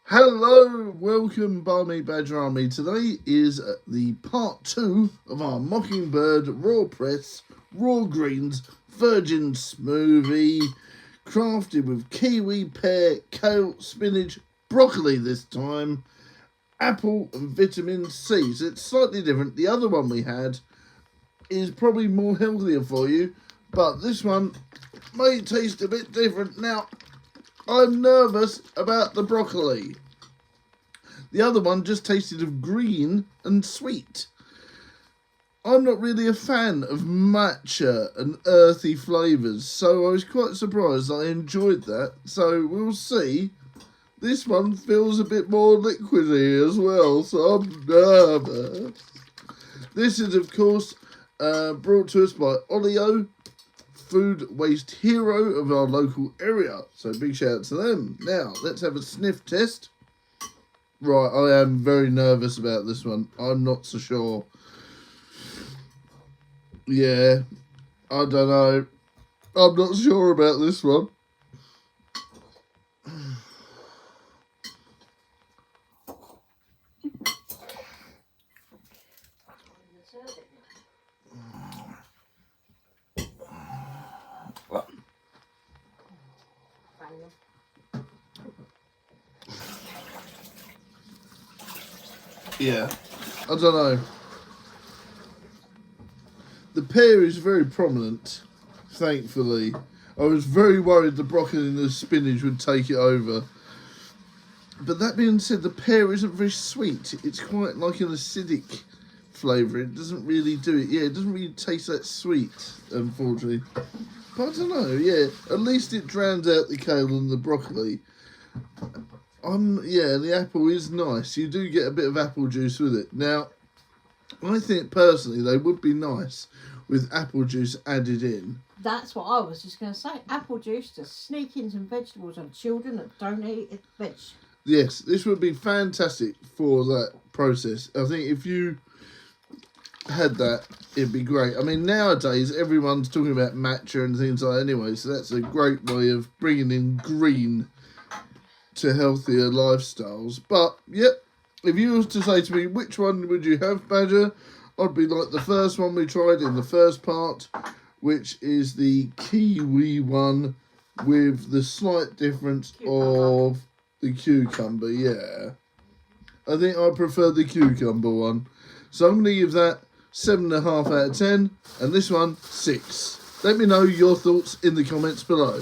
Hello, welcome Barmy Badger Army. Today is the part 2 of our Mockingbird Raw Press Raw Greens Virgin Smoothie, crafted with kiwi, pear, kale, spinach, broccoli this time, apple and vitamin C. So it's slightly different. The other one we had is probably more healthier for you, but this one may taste a bit different. Now, I'm nervous about the broccoli. The other one just tasted of green and sweet. I'm not really a fan of matcha and earthy flavours, so I was quite surprised I enjoyed that. So we'll see. This one feels a bit more liquidy as well, so I'm nervous. This is, of course, brought to us by Olio, food waste hero of our local area. So big shout out to them. Now, let's have a sniff test. Right, I am very nervous about this one. I'm not so sure. Yeah, I don't know. I'm not sure about this one. Yeah, I don't know. The pear is very prominent, thankfully. I was very worried the broccoli and the spinach would take it over. But that being said, the pear isn't very sweet. It's quite like an acidic flavour. It doesn't really do it. Yeah, it doesn't really taste that sweet, unfortunately. But I don't know, yeah. At least it drowns out the kale and the broccoli. Yeah, the apple is nice. You do get a bit of apple juice with it. Now, I think personally they would be nice with apple juice added in. That's what I was just going to say. Apple juice to sneak in some vegetables on children that don't eat veg. Yes, this would be fantastic for that process. I think if you had that, it'd be great. I mean, nowadays everyone's talking about matcha and things like that anyway, so that's a great way of bringing in green to healthier lifestyles. But yep, if you was to say to me which one would you have, Badger, I'd be like the first one we tried in the first part, which is the kiwi one with the slight difference of the cucumber. Yeah, I think I prefer the cucumber one, so I'm going to give that 7.5 out of 10, and this one 6. Let me know your thoughts in the comments below.